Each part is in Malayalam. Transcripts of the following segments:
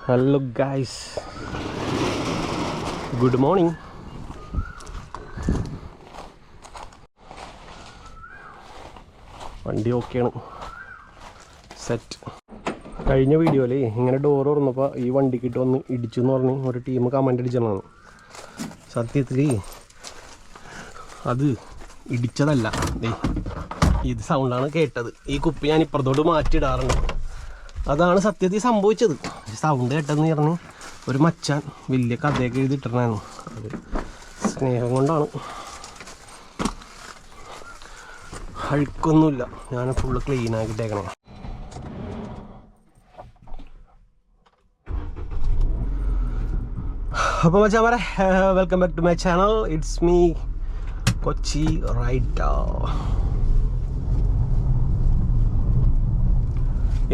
Hello guys, good morning. വണ്ടി ഓക്കെയാണ്, സെറ്റ്. കഴിഞ്ഞ വീഡിയോയിൽ ഇങ്ങനെ ഡോർ തുറന്നപ്പോൾ ഈ വണ്ടിക്കിട്ട് വന്ന് ഇടിച്ചു എന്ന് പറഞ്ഞ് ഒരു ടീം കമൻ്റ് അടിച്ചതാണ്. സത്യത്തിൽ അത് ഇടിച്ചതല്ല, ഇത് സൗണ്ടാണ് കേട്ടത്. ഈ കുപ്പി ഞാൻ ഇപ്പുറത്തോട്ട് മാറ്റിയിടാറുണ്ട്, അതാണ് സത്യത്തിൽ സംഭവിച്ചത്. സൗണ്ട് കേട്ടതെന്ന് പറഞ്ഞ് ഒരു മച്ചാൻ വലിയ കഥയൊക്കെ എഴുതിയിട്ടിരുന്നായിരുന്നു. അത് സ്നേഹം കൊണ്ടാണ്, അഴുക്കൊന്നുമില്ല. ഞാൻ ഫുള്ള് ക്ലീൻ ആക്കിയിട്ടേക്കണേ. അപ്പോൾ മച്ചാൻ പറ, welcome back to my channel. It's me Kochi rider.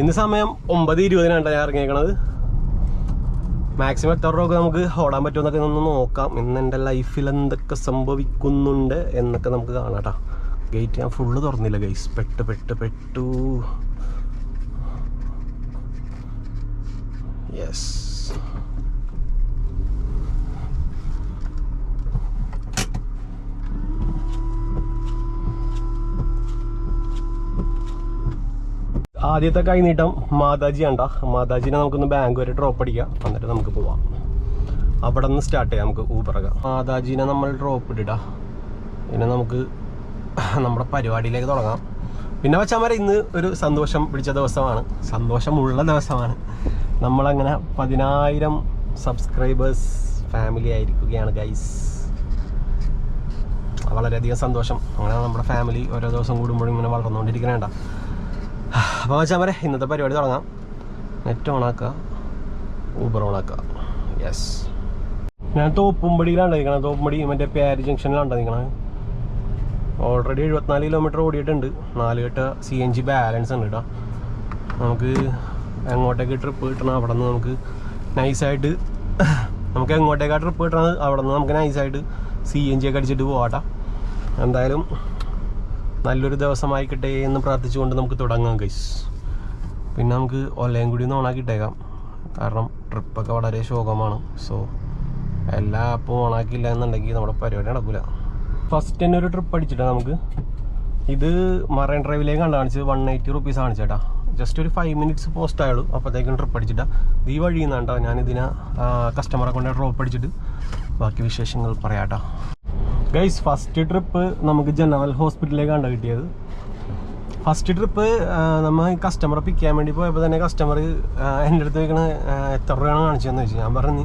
ഇന്ന് സമയം 9:20 ഞാൻ ഇറങ്ങിയേക്കണത്. മാക്സിമം എത്ര രൂപ നമുക്ക് ഓടാൻ പറ്റുമെന്നൊക്കെ ഒന്ന് നോക്കാം. ഇന്ന് എൻ്റെ ലൈഫിൽ എന്തൊക്കെ സംഭവിക്കുന്നുണ്ട് എന്നൊക്കെ നമുക്ക് കാണാം കേട്ടോ. ഗേറ്റ് ഞാൻ ഫുള്ള് തുറന്നില്ല ഗൈസ്, പെട്ടു. യെസ്, ആദ്യത്തെ കൈനീട്ടം മാതാജി ആണ്ടാ. മാതാജിനെ നമുക്കൊന്ന് ബാങ്ക് വരെ ഡ്രോപ്പ് അടിക്കാം, എന്നിട്ട് നമുക്ക് പോവാം. അവിടെ നിന്ന് സ്റ്റാർട്ട് ചെയ്യാം നമുക്ക് ഊബറൊക്കെ. മാതാജിനെ നമ്മൾ ഡ്രോപ്പ് ഇട്ടിട്ടാ, പിന്നെ നമുക്ക് നമ്മുടെ പരിപാടിയിലേക്ക് തുടങ്ങാം. പിന്നെ വെച്ചാൽ വരെ ഇന്ന് ഒരു സന്തോഷം പിടിച്ച ദിവസമാണ്, സന്തോഷമുള്ള ദിവസമാണ്. നമ്മളങ്ങനെ 10,000 സബ്സ്ക്രൈബേഴ്സ് ഫാമിലി ആയിരിക്കുകയാണ് ഗൈസ്. വളരെയധികം സന്തോഷം. അങ്ങനെ നമ്മുടെ ഫാമിലി ഓരോ ദിവസം കൂടുമ്പോഴും ഇങ്ങനെ വളർന്നുകൊണ്ടിരിക്കണേണ്ട. അപ്പോൾ വെച്ചാൽ വരെ ഇന്നത്തെ പരിപാടി തുടങ്ങാം. നെറ്റ് ഓണാക്കുക, ഊബർ ഓണാക്കുക. യെസ്, ഞാൻ തോപ്പുംപടിയിലാണ് നിൽക്കണത്. തോപ്പുംപടി മറ്റേ പേര് ജംഗ്ഷനിലാണ് നിൽക്കണത്. ഓൾറെഡി 74 കിലോമീറ്റർ ഓടിയിട്ടുണ്ട്. 4 കെട്ട് CNG ബാലൻസ് ഉണ്ട് കേട്ടോ. നമുക്ക് എങ്ങോട്ടേക്ക് ട്രിപ്പ് കിട്ടണം അവിടെ നിന്ന് നമുക്ക് നൈസായിട്ട്, നമുക്ക് എങ്ങോട്ടേക്കാണ് ട്രിപ്പ് കിട്ടണത് അവിടെ നിന്ന് നമുക്ക് നൈസായിട്ട് CNG ഒക്കെ അടിച്ചിട്ട് പോവാട്ടോ. എന്തായാലും നല്ലൊരു ദിവസമായിക്കിട്ടേ എന്ന് പ്രാർത്ഥിച്ചുകൊണ്ട് നമുക്ക് തുടങ്ങാം ഗൈസ്. പിന്നെ നമുക്ക് ഒലയും കൂടി ഒന്ന് ഓണാക്കിയിട്ടേക്കാം, കാരണം ട്രിപ്പൊക്കെ വളരെ ശോകമാണ്. സോ എല്ലാ ആപ്പും ഓണാക്കിയില്ല എന്നുണ്ടെങ്കിൽ നമ്മുടെ പരിപാടി നടക്കില്ല. ഫസ്റ്റ് തന്നെ ഒരു ട്രിപ്പ് അടിച്ചിട്ടാണ് നമുക്ക്. ഇത് മറൈൻ ഡ്രൈവിലേക്ക് കണ്ടു കാണിച്ചത് 180 റുപ്പീസ് കാണിച്ചേട്ടാ. ജസ്റ്റ് ഒരു 5 മിനിറ്റ്സ് പോസ്റ്റ് ആയുള്ളൂ, അപ്പോഴത്തേക്കും ട്രിപ്പ് അടിച്ചിട്ടാ. ഈ വഴിയിൽ നിന്നാണ്ടോ ഞാനിതിനെ കസ്റ്റമറെ കൊണ്ട് ഡ്രോപ്പ് അടിച്ചിട്ട് ബാക്കി വിശേഷങ്ങൾ പറയാട്ടോ ഗൈസ്. ഫസ്റ്റ് ട്രിപ്പ് നമുക്ക് ജനറൽ ഹോസ്പിറ്റലിലേക്കാണ് കിട്ടിയത്. ഫസ്റ്റ് ട്രിപ്പ് നമ്മൾ കസ്റ്റമറെ പിക്ക് ചെയ്യാൻ വേണ്ടി പോയപ്പോൾ തന്നെ കസ്റ്റമർ എൻ്റെ അടുത്ത് ചോദിക്കണ എത്ര രൂപയാണ് കാണിച്ചതെന്ന് ചോദിച്ചു. ഞാൻ പറഞ്ഞു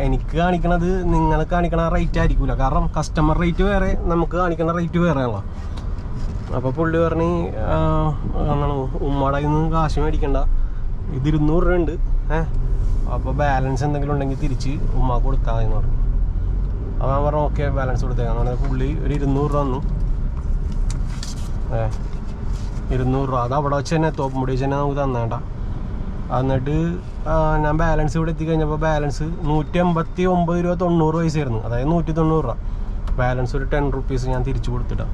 എനിക്ക് കാണിക്കണത് നിങ്ങൾ കാണിക്കണ റേറ്റ് ആയിരിക്കില്ല, കാരണം കസ്റ്റമർ റേറ്റ് വേറെ, നമുക്ക് കാണിക്കണ റേറ്റ് വേറെ ആണല്ലോ. അപ്പോൾ പുള്ളി പറഞ്ഞ് എന്താണ്, ഉമ്മയുടെ നിന്ന് കാശ് മേടിക്കണ്ട, ഇത് 200 രൂപ ഉണ്ട്, അപ്പോൾ ബാലൻസ് എന്തെങ്കിലും ഉണ്ടെങ്കിൽ തിരിച്ച് ഉമ്മ കൊടുക്കാം എന്ന് പറഞ്ഞു. അപ്പോൾ ഞാൻ പറഞ്ഞു ഓക്കെ ബാലൻസ് കൊടുത്തേക്കാം. അങ്ങനെ പുള്ളി ഒരു 200 രൂപ തന്നു. 200 രൂപ അത് അവിടെ വെച്ച് തന്നെ തോപ്പുംപടി വെച്ച് തന്നെ നമുക്ക് തന്നേണ്ട. എന്നിട്ട് ഞാൻ ബാലൻസ് ഇവിടെ എത്തിക്കഴിഞ്ഞപ്പോൾ ബാലൻസ് 189 രൂപ 90 പൈസയായിരുന്നു, അതായത് 190 രൂപ. ബാലൻസ് ഒരു 10 റുപ്പീസ് ഞാൻ തിരിച്ചു കൊടുത്തിട്ടാണ്.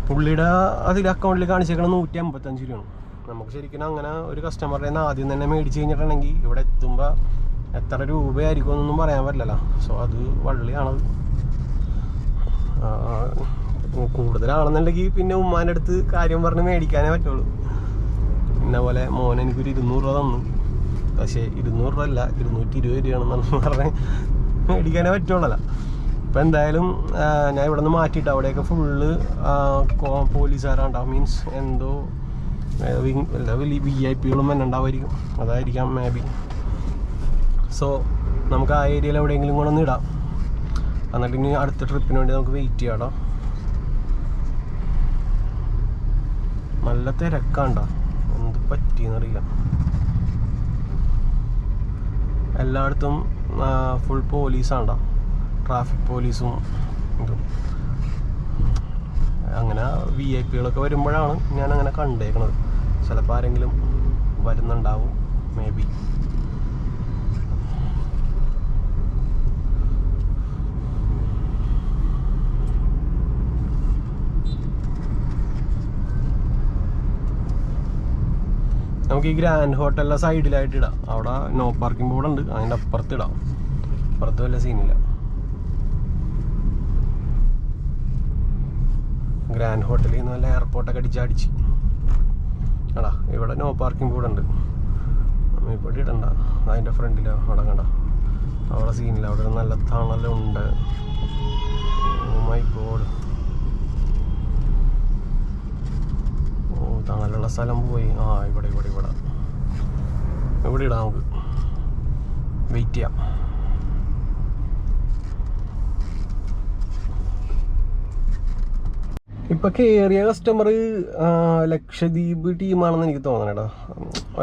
പുള്ളിയുടെ അതിൽ അക്കൗണ്ടിൽ കാണിച്ചേക്കണം 155 രൂപയാണ്. നമുക്ക് ശരിക്കും അങ്ങനെ ഒരു കസ്റ്റമറുടെ നിന്ന് ആദ്യം തന്നെ മേടിച്ച് കഴിഞ്ഞിട്ടുണ്ടെങ്കിൽ ഇവിടെ എത്തുമ്പോൾ എത്ര രൂപയായിരിക്കും എന്നൊന്നും പറയാൻ പറ്റില്ലല്ലോ. സോ അത് വള്ളിയാണത്. കൂടുതലാണെന്നുണ്ടെങ്കിൽ പിന്നെ ഉമ്മാൻ്റെ അടുത്ത് കാര്യം പറഞ്ഞ് മേടിക്കാനേ പറ്റുള്ളൂ. പിന്നെ പോലെ മോൻ എനിക്കൊരു 200 രൂപ തന്നു, പക്ഷേ 200 രൂപ അല്ല 220 രൂപയാണെന്നു പറഞ്ഞ് മേടിക്കാനേ പറ്റുള്ളല്ലോ. അപ്പോൾ എന്തായാലും ഞാൻ ഇവിടെ നിന്ന് മാറ്റിയിട്ട് അവിടെയൊക്കെ ഫുള്ള് പോലീസുകാരാണ്ടാവും. മീൻസ് എന്തോ VIP തന്നെ ഉണ്ടാവുമായിരിക്കും, അതായിരിക്കാം മേ ബി. സോ നമുക്ക് ആ ഏരിയയിൽ എവിടെയെങ്കിലും കൂടെ ഒന്ന് ഇടാം, എന്നിട്ട് ഇനി അടുത്ത ട്രിപ്പിന് വേണ്ടി നമുക്ക് വെയിറ്റ് ചെയ്യാം കേട്ടോ. നല്ല തിരക്കാണ്ടോ, എന്ത് പറ്റിയെന്നറിയില്ല. എല്ലായിടത്തും ഫുൾ പോലീസാണ്ടോ, ട്രാഫിക് പോലീസും ഇതും. അങ്ങനെ VIP വരുമ്പോഴാണ് ഞാൻ അങ്ങനെ കണ്ടേക്കണത്. ചിലപ്പോൾ ആരെങ്കിലും വരുന്നുണ്ടാവും മേ ബി. നമുക്ക് ഈ ഗ്രാൻഡ് ഹോട്ടലിലെ സൈഡിലായിട്ട് ഇടാം. അവിടെ നോ പാർക്കിംഗ് ബോർഡ് ഉണ്ട്, അതിൻ്റെ അപ്പുറത്ത് ഇടാം. അപ്പുറത്ത് വല്ല സീനില്ല. ഗ്രാൻഡ് ഹോട്ടലിൽ നിന്ന് നല്ല എയർപോർട്ടൊക്കെ അടിച്ച് എടാ ഇവിടെ നോ പാർക്കിംഗ് ബോർഡ് ഉണ്ട്. ഇവിടെ ഇടണ്ട, അതിൻ്റെ ഫ്രണ്ടിൽ അവിടെ കണ്ട അവിടെ സീനില്ല. അവിടെ നല്ല തണലുണ്ട്. ഓ മൈ ഗോഡ്, ഓ തണലുള്ള സ്ഥലം പോയി. ഇവിടെ ഇവിടെ ഇവിടെ ഇവിടെ ഇടാം, നമുക്ക് വെയിറ്റ് ചെയ്യാം. ഇപ്പം കയറിയ കസ്റ്റമർ ലക്ഷദ്വീപ് ടീമാണെന്ന് എനിക്ക് തോന്നണേടാ.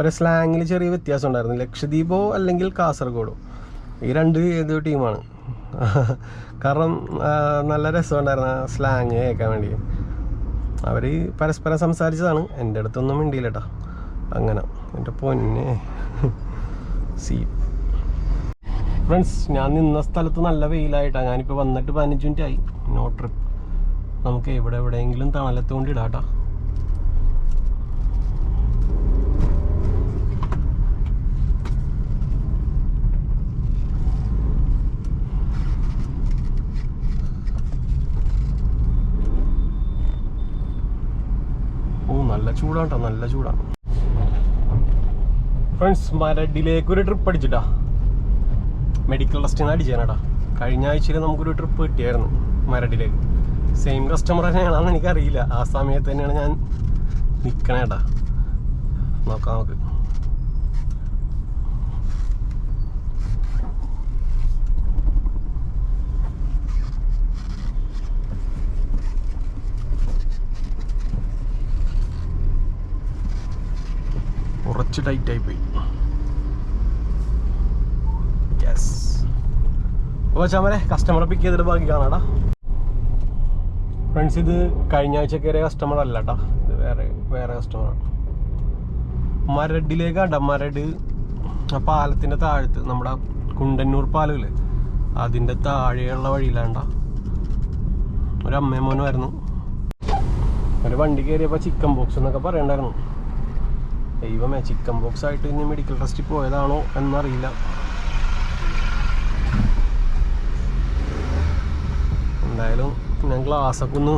ഒരു സ്ലാങ്ങിൽ ചെറിയ വ്യത്യാസം ഉണ്ടായിരുന്നു. ലക്ഷദ്വീപോ അല്ലെങ്കിൽ കാസർഗോഡോ, ഈ രണ്ട് ഏതോ ടീമാണ്. കാരണം നല്ല രസമുണ്ടായിരുന്നു ആ സ്ലാങ് കേൾക്കാൻ വേണ്ടി. അവർ പരസ്പരം സംസാരിച്ചതാണ്, എൻ്റെ അടുത്തൊന്നും മിണ്ടിയില്ല കേട്ടോ. അങ്ങനെ എൻ്റെ പൊന്നെ ഫ്രണ്ട്സ്, ഞാൻ നിന്ന സ്ഥലത്ത് നല്ല വെയിലായിട്ടാണ്. ഞാനിപ്പോൾ വന്നിട്ട് 15 മിനിറ്റ് ആയി. No trip. നമുക്ക് എവിടെയെങ്കിലും തണലത്തുകൊണ്ട് ഇടാട്ടാ. ഓ നല്ല ചൂടാട്ടോ, നല്ല ചൂടാണ് ഫ്രണ്ട്സ്. മരടിലേക്ക് ഒരു ട്രിപ്പ് അടിച്ചിട്ടാ. മെഡിക്കൽ ടെസ്റ്റിന് അടിച്ചാനാട്ടാ. കഴിഞ്ഞ ആഴ്ചയിൽ നമുക്കൊരു ട്രിപ്പ് കിട്ടിയായിരുന്നു മരടിലേക്ക്. സെയിം കസ്റ്റമർ തന്നെയാണെന്ന് എനിക്കറിയില്ല. ആ സമയത്ത് തന്നെയാണ് ഞാൻ നിൽക്കണേട്ടാ. നോക്കാം നമുക്ക്. കുറച്ച് ടൈറ്റായി പോയി. യെസ്. അപ്പോൾ ചാമരെ കസ്റ്റമറെ പിക്ക് ചെയ്തിട്ട് ബാക്കി കാണാടാ. ഫ്രണ്ട്സ്, ഇത് കഴിഞ്ഞ ആഴ്ച കയറിയ കസ്റ്റമർ അല്ല കേട്ടോ. ഇത് വേറെ കസ്റ്റമറാണ്. മരടിലേക്കാണ്ട. മരട് പാലത്തിൻ്റെ താഴത്ത്, നമ്മുടെ കുണ്ടന്നൂർ പാലമില്ലേ, അതിൻ്റെ താഴെയുള്ള വഴിയിലാണ്ട. ഒരു അമ്മയും മോനുമായിരുന്നു. ഒരു വണ്ടി കയറിയപ്പോൾ ചിക്കൻ ബോക്സ് എന്നൊക്കെ പറയണ്ടായിരുന്നു. ദൈവമേ, ചിക്കൻ ബോക്സ് ആയിട്ട് ഇനി മെഡിക്കൽ ടെസ്റ്റിൽ പോയതാണോ എന്നറിയില്ല. എന്തായാലും ഞാൻ ഗ്ലാസ്സൊക്കെ ഒന്ന്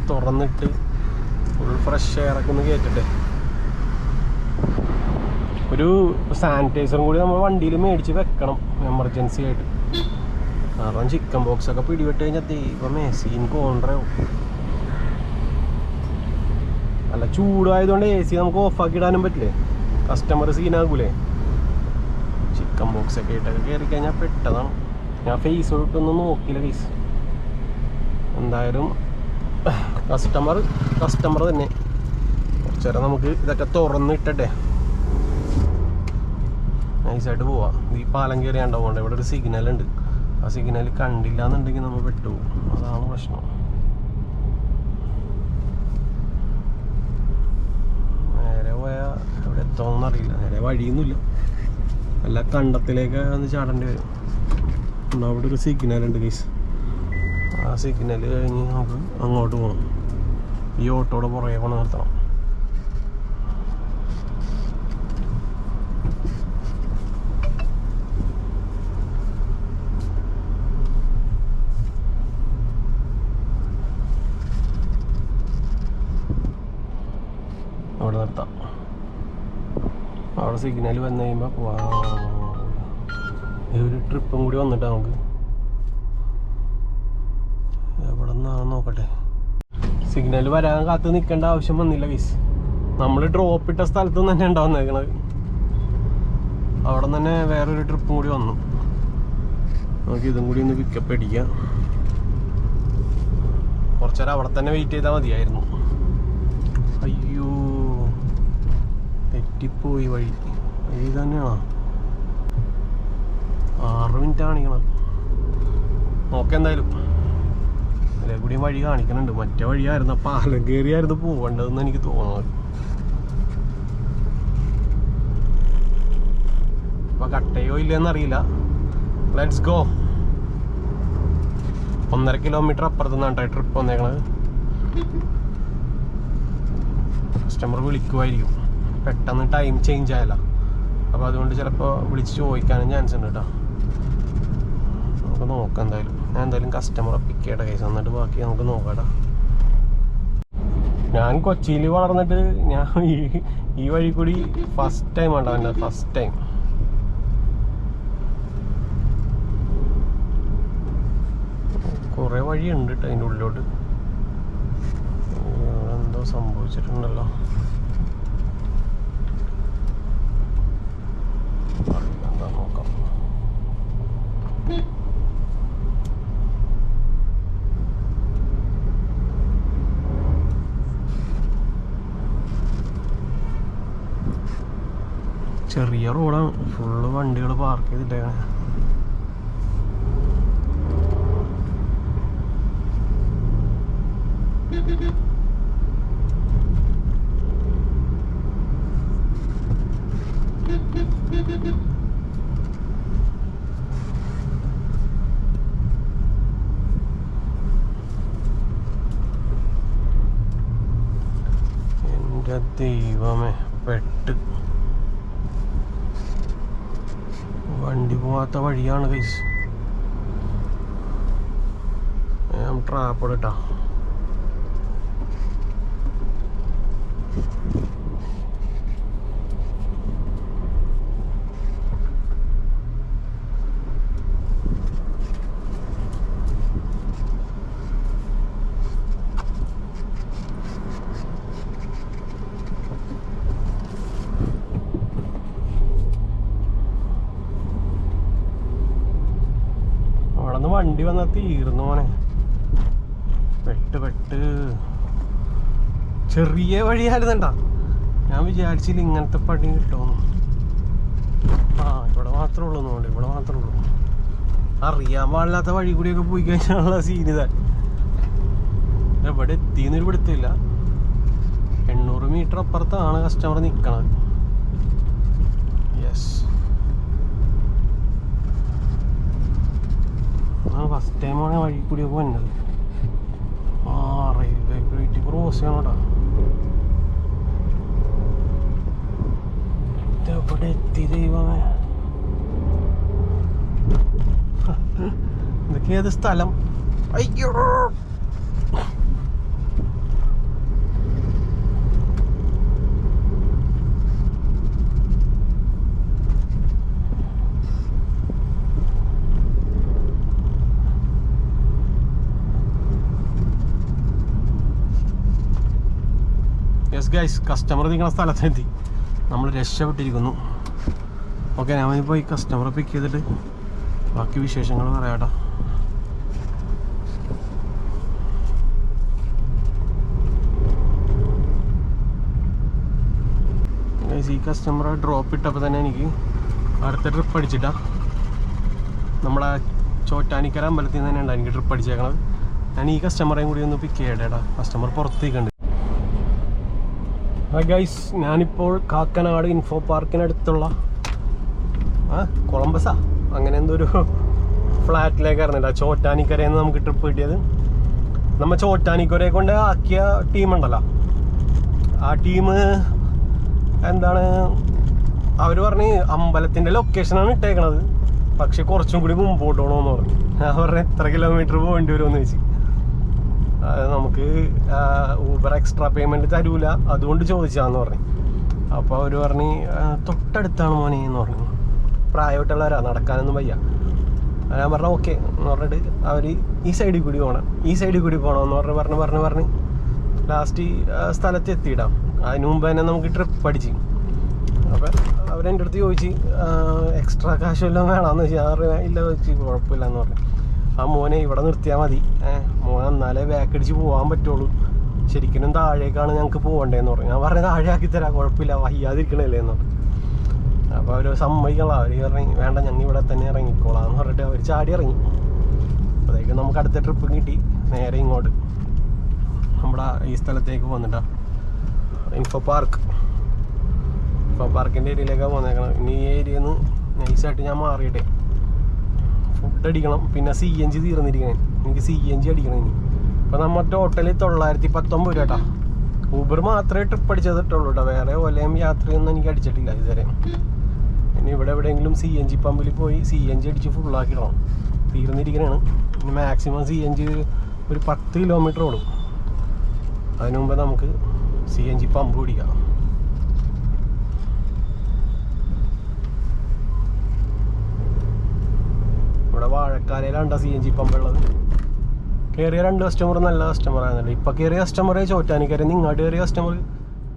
തുറന്നിട്ട് ഫുൾ ഫ്രഷ് എയറൊക്കെ ഒന്ന് കയറ്റിട്ടെ. ഒരു സാനിറ്റൈസറും കൂടി നമ്മൾ വണ്ടിയിൽ മേടിച്ച് വെക്കണം എമർജൻസി ആയിട്ട്. കാരണം ചിക്കൻ ബോക്സൊക്കെ പിടിവിട്ട് കഴിഞ്ഞാൽ ദൈവമേ സീൻ കോൺട്രയാവും. അല്ല, ചൂടായതുകൊണ്ട് AC നമുക്ക് ഓഫാക്കി ഇടാനും പറ്റില്ലേ, കസ്റ്റമർ സീനാകൂലേ. ചിക്കൻ ബോക്സൊക്കെ ആയിട്ടൊക്കെ കയറി കഴിഞ്ഞാൽ പെട്ടതാണ്. ഞാൻ ഫേസ് തൊട്ടൊന്നും നോക്കിയില്ല ഫേസ്. എന്തായാലും കസ്റ്റമർ തന്നെ. കുറച്ച് നേരം നമുക്ക് ഇതൊക്കെ തുറന്നിട്ടേ നൈസായിട്ട് പോവാം. ഈ പാലം കയറി ഉണ്ടാവുകൊണ്ട് ഇവിടെ ഒരു സിഗ്നൽ ഉണ്ട്. ആ സിഗ്നൽ കണ്ടില്ല എന്നുണ്ടെങ്കിൽ നമ്മൾ പെട്ടുപോകും. അതാണ് പ്രശ്നം. നേരെ പോയാൽ എവിടെ എത്തുമെന്ന് അറിയില്ല. നേരെ വഴിയൊന്നുമില്ല, അല്ല കണ്ടത്തിലേക്ക് ഒന്ന് ചാടേണ്ടി വരും. അവിടെ ഒരു സിഗ്നൽ ഉണ്ട് ഗൈസ്. ആ സിഗ്നൽ കഴിഞ്ഞ് നമുക്ക് അങ്ങോട്ട് പോകണം. ഈ ഓട്ടോയുടെ പുറകെ കൊണ്ട് നിർത്തണം. അവിടെ നിർത്താം. അവിടെ സിഗ്നൽ വന്നു കഴിയുമ്പോൾ പോവാം. ഒരു ട്രിപ്പും കൂടി വന്നിട്ട് നമുക്ക് എവിടെ നിന്നാണ് നോക്കട്ടെ. സിഗ്നൽ വരാൻ കാത്ത് നിൽക്കേണ്ട ആവശ്യം വന്നില്ല ഗൈസ്. നമ്മൾ ഡ്രോപ്പ് ഇട്ട സ്ഥലത്ത് നിന്ന് തന്നെ ഉണ്ടാവുന്നേക്കണത്. അവിടെ നിന്ന് തന്നെ വേറൊരു ട്രിപ്പും കൂടി വന്നു. നമുക്ക് ഇതും കൂടി ഒന്ന് പിക്കപ്പ് അടിക്കാം. കുറച്ചേരം അവിടെ തന്നെ വെയിറ്റ് ചെയ്താൽ മതിയായിരുന്നു. അയ്യോ, തെറ്റിപ്പോയി വഴി. വഴി തന്നെയാണോ? 6 മിനിറ്റ് കാണിക്കണം. നോക്കാം എന്തായാലും. അതിലെ കൂടിയും വഴി കാണിക്കുന്നുണ്ട്. മറ്റേ വഴിയായിരുന്നു, പാലം കയറിയായിരുന്നു പോവേണ്ടതെന്ന് എനിക്ക് തോന്നുന്നത്. അപ്പൊ കട്ടയോ ഇല്ലെന്നറിയില്ല. Let's go. 1.5 കിലോമീറ്റർ അപ്പുറത്ത് നിന്നാണ് ട്രിപ്പ് വന്നേക്കണത്. കസ്റ്റമർ വിളിക്കുമായിരിക്കും. പെട്ടെന്ന് ടൈം ചേഞ്ച് ആയല്ല. അപ്പോൾ അതുകൊണ്ട് ചിലപ്പോൾ വിളിച്ച് ചോദിക്കാനും ചാൻസ് ഉണ്ട് കേട്ടോ. നമുക്ക് നോക്കാം എന്തായാലും. ഞാൻ എന്തായാലും കസ്റ്റമറെ പിക്ക് ചെയ്യട്ടെ കേസ്, എന്നിട്ട് ബാക്കി നമുക്ക് നോക്കാം. ഞാൻ കൊച്ചിയിൽ വളർന്നിട്ട് ഞാൻ ഈ വഴി കൂടി ഫസ്റ്റ് ടൈം ഉണ്ടാവില്ല, ഫസ്റ്റ് ടൈം. കുറേ വഴിയുണ്ട് കേട്ടോ അതിൻ്റെ ഉള്ളിലോട്ട്. എന്തോ സംഭവിച്ചിട്ടുണ്ടല്ലോ. എന്താ നോക്കാം. ചെറിയ റോഡാണ്, ഫുള്ള് വണ്ടികൾ പാർക്ക് ചെയ്തിട്ടേക്കണേ. എൻ്റെ ദൈവമേ, പെട്ട് വണ്ടി പോവാത്ത വഴിയാണ് ഗൈസ്. ഞാൻ ട്രാപ്പ് ഇട്ടാ. വണ്ടി വന്നാൽ തീർന്നു മോനെ, പെട്ട്. ചെറിയ വഴിയായിരുന്നണ്ടാ, ഞാൻ വിചാരിച്ചില്ല ഇങ്ങനത്തെ പണി കിട്ടുമെന്ന്. ഇവിടെ മാത്രമേ ഉള്ളൂ നോണ്ട്, ഇവിടെ മാത്രമേ ഉള്ളൂ. അറിയാൻ പാടില്ലാത്ത വഴി കൂടിയൊക്കെ പോയി കഴിഞ്ഞാലുള്ള സീനിത. എവിടെ എത്തിയെന്നൊരു പിടുത്തില്ല. 800 മീറ്റർ അപ്പുറത്താണ് കസ്റ്റമർ നിൽക്കണത്. യെസ്, ഫസ്റ്റ് ടൈമാണ് വഴി കൂടിയൊക്കെ വന്നത്. റെയിൽവേ ഗ്രേറ്റ് ക്രോസ് ചെയ്യണോട്ടാ. ഇതെവിടെ എത്തി ദൈവമേ. ഇതൊക്കെ ഏത് സ്ഥലം? അയ്യോ, ഗൈസ്, കസ്റ്റമർ നിൽക്കുന്ന സ്ഥലത്തെത്തി. നമ്മൾ രക്ഷപ്പെട്ടിരിക്കുന്നു. ഓക്കെ, ഞാൻ പോയി കസ്റ്റമറെ പിക്ക് ചെയ്തിട്ട് ബാക്കി വിശേഷങ്ങൾ പറയാട്ടോ. ഗൈസ്, ഈ കസ്റ്റമറെ ഡ്രോപ്പ് ഇട്ടപ്പോൾ തന്നെ എനിക്ക് അടുത്ത ട്രിപ്പ് അടിച്ചിട്ടാ. നമ്മുടെ ചോറ്റാനിക്കര അമ്പലത്തിൽ നിന്ന് തന്നെയാണ് എനിക്ക് ട്രിപ്പ് അടിച്ചേക്കണത്. ഞാൻ ഈ കസ്റ്റമറേയും കൂടി ഒന്ന് പിക്ക് ചെയ്യട്ടേടാ. കസ്റ്റമർ പുറത്തേക്കുണ്ട്. ഗൈസ്, ഞാനിപ്പോൾ കാക്കനാട് ഇൻഫോ പാർക്കിനടുത്തുള്ള കൊളംബസാ അങ്ങനെ എന്തോ ഒരു ഫ്ലാറ്റിലേക്കായിരുന്നു കേട്ടോ. ചോറ്റാനിക്കരയിൽ നിന്ന് നമുക്ക് ട്രിപ്പ് കിട്ടിയത്. നമ്മൾ ചോറ്റാനിക്കരയെ കൊണ്ട് ആക്കിയ ടീമുണ്ടല്ലോ, ആ ടീം എന്താണ് അവർ പറഞ്ഞ് അമ്പലത്തിൻ്റെ ലൊക്കേഷനാണ് ഇട്ടേക്കണത്, പക്ഷെ കുറച്ചും കൂടി മുമ്പോട്ട് പോകണമെന്ന് പറഞ്ഞു. ഞാൻ പറഞ്ഞ എത്ര കിലോമീറ്റർ പോകേണ്ടി വരുമെന്ന് ചോദിച്ചു. നമുക്ക് ഊബർ എക്സ്ട്രാ പേയ്മെൻറ്റ് തരൂല, അതുകൊണ്ട് ചോദിച്ചാന്ന് പറഞ്ഞു. അപ്പോൾ അവർ പറഞ്ഞ് തൊട്ടടുത്താണ് മോനെ എന്ന് പറഞ്ഞു. പ്രായമായിട്ടുള്ളവരാ, നടക്കാനൊന്നും വയ്യ. ഞാൻ പറഞ്ഞ ഓക്കെ എന്ന് പറഞ്ഞിട്ട് അവർ ഈ സൈഡിൽ കൂടി പോകണമെന്ന് പറഞ്ഞ് ലാസ്റ്റ് സ്ഥലത്ത് എത്തിയിടാം. അതിന് മുമ്പ് തന്നെ നമുക്ക് ട്രിപ്പ് അടിച്ച്. അപ്പം അവരെൻ്റെ അടുത്ത് ചോദിച്ച് എക്സ്ട്രാ കാശ് വല്ലതും വേണമെന്ന് വെച്ചാൽ ഇല്ല വെച്ച് കുഴപ്പമില്ല എന്ന് പറഞ്ഞു. ആ മോനെ ഇവിടെ നിർത്തിയാൽ മതി, മോനെ എന്നാലേ ബാക്ക് അടിച്ച് പോകാൻ പറ്റുള്ളൂ, ശരിക്കും താഴേക്കാണ് ഞങ്ങൾക്ക് പോകണ്ടേന്ന് പറഞ്ഞു. ഞാൻ പറഞ്ഞത് താഴെ ആക്കി തരാം, കുഴപ്പമില്ല, വയ്യാതിരിക്കണല്ലേ എന്ന് പറഞ്ഞു. അപ്പോൾ അവർ സമ്മതിക്കണം. അവർ പറഞ്ഞു വേണ്ട, ഞങ്ങൾ ഇവിടെ തന്നെ ഇറങ്ങിക്കോളാം എന്ന് പറഞ്ഞിട്ട് അവർ ചാടി ഇറങ്ങി. അപ്പോഴേക്കും നമുക്ക് അടുത്ത ട്രിപ്പ് കിട്ടി. നേരെ ഇങ്ങോട്ട് നമ്മുടെ ഈ സ്ഥലത്തേക്ക് വന്നിട്ടാ, ഇൻഫോ പാർക്കിൻ്റെ ഏരിയയിലേക്കാണ് വന്നേക്കണം. ഇനി ഈ ഏരിയയിൽ നിന്ന് നൈസായിട്ട് ഞാൻ മാറിയിട്ടേ ഫുഡ് അടിക്കണം. പിന്നെ CNG തീർന്നിരിക്കണേ, എനിക്ക് CNG അടിക്കണം ഇനി. അപ്പോൾ നമ്മൾ ടോട്ടല് 919 രൂപ കേട്ടോ ഊബർ മാത്രമേ ട്രിപ്പ് അടിച്ചിട്ടുള്ളൂ കേട്ടോ, വേറെ ഓലയും യാത്രയൊന്നും എനിക്ക് അടിച്ചിട്ടില്ല ഇതുവരെ. ഇനി ഇവിടെ എവിടെയെങ്കിലും CNG പമ്പിൽ പോയി CNG അടിച്ച് ഫുള്ളാക്കിയിടണം, തീർന്നിരിക്കണതാണ്. ഇനി മാക്സിമം CNG ഒരു 10 കിലോമീറ്റർ ഓടും, അതിനു മുമ്പ് നമുക്ക് CNG പമ്പ് പിടിക്കാം. ഇവിടെ വാഴക്കാലയിലാണ് CNG പമ്പ് ഉള്ളത്. കയറിയ 2 കസ്റ്റമർ നല്ല കസ്റ്റമർ ആയിരുന്നല്ലോ. ഇപ്പം കയറിയ കസ്റ്റമറെ ചോറ്റാനിക്കര, ഇങ്ങോട്ട് കയറിയ കസ്റ്റമർ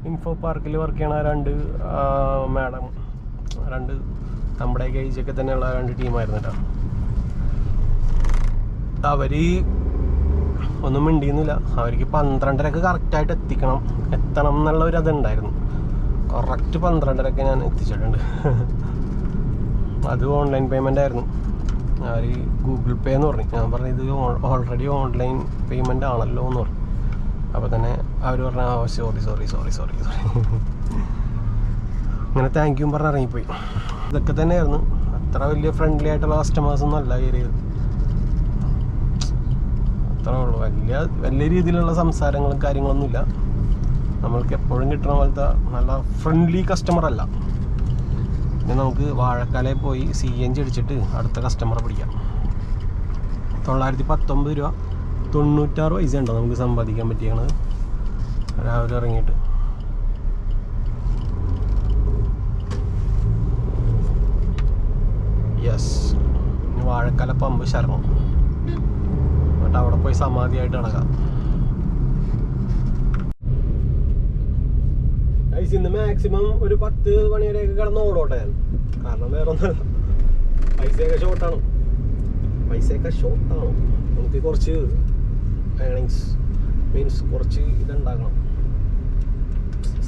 ഇൻഫോ പാർക്കിൽ വർക്ക് ചെയ്യണ 2 മാഡം, 2 നമ്മുടെ ഏജൊക്കെ തന്നെയുള്ള 2 ടീമായിരുന്നു കേട്ടോ. അവർ ഒന്നും മിണ്ടിയൊന്നുമില്ല. അവർക്ക് 12:30 കറക്റ്റായിട്ട് എത്തണം എന്നുള്ള ഒരു അതുണ്ടായിരുന്നു. കറക്റ്റ് 12:30 ഞാൻ എത്തിച്ചിട്ടുണ്ട്. അത് ഓൺലൈൻ പേയ്മെൻ്റ് ആയിരുന്നു. അവർ ഗൂഗിൾ പേ എന്ന് പറഞ്ഞു. ഞാൻ പറഞ്ഞു ഇത് ഓൾറെഡി ഓൺലൈൻ പേയ്മെൻ്റ് ആണല്ലോ എന്ന് പറഞ്ഞു. അപ്പോൾ തന്നെ അവർ പറഞ്ഞു സോറി അങ്ങനെ താങ്ക് യു പറഞ്ഞ് ഇറങ്ങിപ്പോയി. ഇതൊക്കെ തന്നെയായിരുന്നു. അത്ര വലിയ ഫ്രണ്ട്ലി ആയിട്ടുള്ള കസ്റ്റമേഴ്സൊന്നും അല്ല കയറിയത്. അത്രേ ഉള്ളൂ. വലിയ രീതിയിലുള്ള സംസാരങ്ങളും കാര്യങ്ങളൊന്നുമില്ല. നമ്മൾക്ക് എപ്പോഴും കിട്ടുന്ന പോലത്തെ നല്ല ഫ്രണ്ട്ലി കസ്റ്റമർ അല്ല. പിന്നെ നമുക്ക് വാഴക്കാലയിൽ പോയി CNG അടിച്ചിട്ട് അടുത്ത കസ്റ്റമറെ പിടിക്കാം. 919 രൂപ 96 പൈസ ഉണ്ടോ നമുക്ക് സമ്പാദിക്കാൻ പറ്റിയത് രാവിലെ ഇറങ്ങിയിട്ട്. യെസ്, ഇനി വാഴക്കാല പമ്പ് ശരണം, എന്നിട്ട് അവിടെ പോയി സമാധിയായിട്ട് നടക്കാം. ഇന്ന് മാക്സിമം ഒരു 10 മണി വരെയൊക്കെ കിടന്ന് ഓടോട്ടെ ഞാൻ. കാരണം വേറെ ഒന്നുമല്ല, പൈസയൊക്കെ ഷോർട്ടാണ്. നമുക്ക് കുറച്ച് ഏണിങ്സ് മീൻസ് കുറച്ച് ഇതുണ്ടാക്കണം.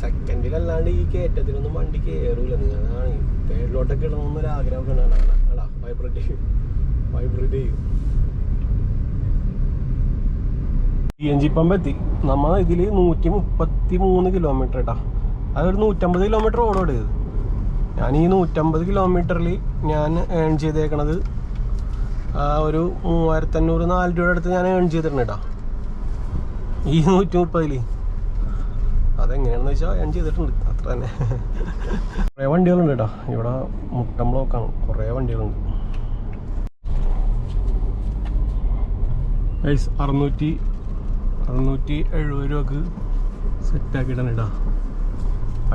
സെക്കൻഡിലല്ലാണ്ട് ഈ കയറ്റത്തിലൊന്നും വണ്ടി കയറൂല. നിങ്ങൾ അതാണ് പേരിലോട്ടൊക്കെ ഇടണമെന്നൊരു ആഗ്രഹമൊക്കെ ഉണ്ടാകണം. അല്ല, വൈബ്രേറ്റ് ചെയ്യും. CNG പമ്പ് എത്തി. നമ്മൾ ഇതിൽ 133 കിലോമീറ്റർ കേട്ടാ. അതൊരു 150 കിലോമീറ്റർ ഓടോട്. ഞാൻ ഈ 150 കിലോമീറ്ററിൽ ഞാൻ ഏൺ ചെയ്തേക്കണത് ഒരു 3500-4000 രൂപയുടെ അടുത്ത് ഞാൻ ഏൺ ചെയ്തിട്ടുണ്ട് കേട്ടോ. ഈ 130 അതെങ്ങനെയാണെന്ന് വെച്ചാൽ ഏൺ ചെയ്തിട്ടുണ്ട്, അത്ര തന്നെ. കുറേ വണ്ടികളുണ്ട് കേട്ടോ ഇവിടെ. മുട്ടം ബ്ലോക്കാണ്, കുറേ വണ്ടികളുണ്ട്. 670 രൂപക്ക് സെറ്റാക്കിയിട്ടാണ് കേട്ടോ,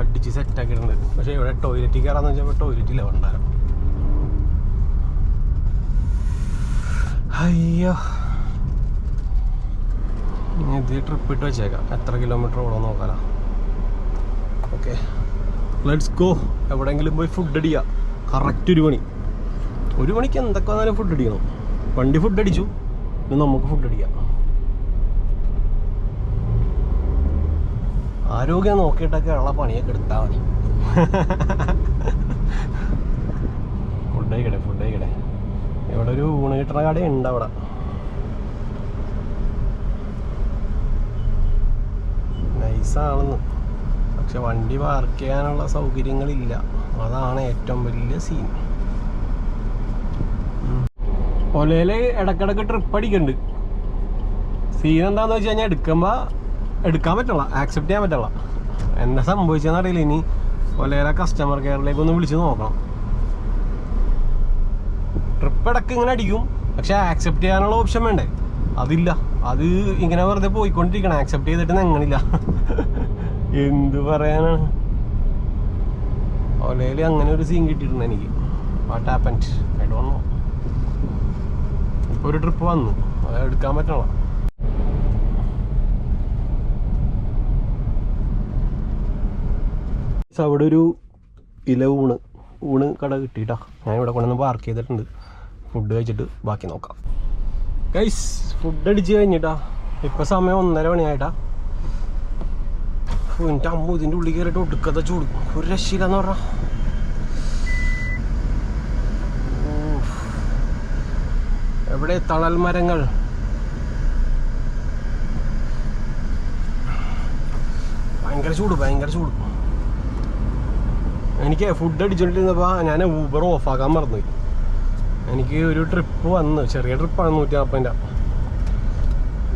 അടിച്ച് സെറ്റാക്കിയിട്ടുണ്ട്. പക്ഷേ ഇവിടെ ടോയ്ലറ്റിൽ കയറാന്ന് വെച്ചപ്പോൾ ടോയ്ലറ്റില്ല ഉണ്ടാകും. അയ്യോ, ഇനി ഇത് ട്രിപ്പ് ഇട്ട് വെച്ചേക്കാം. എത്ര കിലോമീറ്റർ ഓടാൻ നോക്കാലോ. Okay, let's go. എവിടെയെങ്കിലും പോയി ഫുഡ് അടിക്കുക. കറക്റ്റ് 1 മണിക്ക് എന്തൊക്കെ വന്നാലും ഫുഡ് അടിക്കണം. വണ്ടി ഫുഡ് അടിച്ചു, ഇനി നമുക്ക് ഫുഡ് അടിക്കാം. ആരോഗ്യം നോക്കിയിട്ടൊക്കെ ഉള്ള പണിയൊക്കെ എടുത്താൽ മതി. ഫുഡ് കഴിക്കട്ടെ. ഇവിടെ ഒരു ഊണ് കിട്ടുന്ന കടയുണ്ട് അവിടെ. നൈസാണെന്ന്, പക്ഷെ വണ്ടി പാർക്ക് ചെയ്യാനുള്ള സൗകര്യങ്ങളില്ല. അതാണ് ഏറ്റവും വലിയ സീൻ. ഒലയില് ഇടക്കിടക്ക് ട്രിപ്പ് അടിക്കുന്നുണ്ട്. സീൻ എന്താണെന്ന് വെച്ച് കഴിഞ്ഞാൽ എടുക്കാൻ പറ്റില്ല, ആക്സെപ്റ്റ് ചെയ്യാൻ പറ്റില്ല. എന്താ സംഭവിച്ചതെന്ന് അറിയില്ല. ഇനി ഒലയിലെ കസ്റ്റമർ കെയറിലേക്ക് ഒന്ന് വിളിച്ച് നോക്കണം. ട്രിപ്പ് ഇടക്ക് ഇങ്ങനെ അടിക്കും, പക്ഷെ ആക്സെപ്റ്റ് ചെയ്യാനുള്ള ഓപ്ഷൻ വേണ്ടേ? അതില്ല. അത് ഇങ്ങനെ വെറുതെ പോയിക്കൊണ്ടിരിക്കണം. ആക്സെപ്റ്റ് ചെയ്തിട്ട് നെങ്ങണില്ല. എന്ത് പറയാനാണ്. ഒലയിൽ അങ്ങനെ ഒരു സീൻ കിട്ടിയിട്ടുണ്ട് എനിക്ക്. What happened I don't know. ഇപ്പോൾ ഒരു ട്രിപ്പ് വന്നു, അത് എടുക്കാൻ പറ്റണം. അവിടെ ഒരു ഊണ് കട കിട്ടിയിട്ടാ. ഞാൻ ഇവിടെ കൊണ്ടുവന്ന് പാർക്ക് ചെയ്തിട്ടുണ്ട്. ഫുഡ് കഴിച്ചിട്ട് ബാക്കി നോക്കാം. ഗൈസ്, ഫുഡ് അടിച്ച് കഴിഞ്ഞിട്ടാ. ഇപ്പം സമയം 1:30 മണിയായിട്ടാ. എൻ്റെ അമ്മ ഇതിൻ്റെ ഉള്ളിൽ കയറിയിട്ട് ഒടുക്കത്തെ ചൂട്, ഒരു രക്ഷയില്ലെന്ന് പറഞ്ഞാൽ. എവിടെ തണൽ മരങ്ങൾ? ഭയങ്കര ചൂട്. എനിക്ക് ഫുഡ് അടിച്ചുകൊണ്ടിരുന്നപ്പോൾ ഞാൻ ഊബർ ഓഫാക്കാൻ മറന്നുപോയി. എനിക്ക് ഒരു ട്രിപ്പ് വന്ന്, ചെറിയ ട്രിപ്പാണ് 140.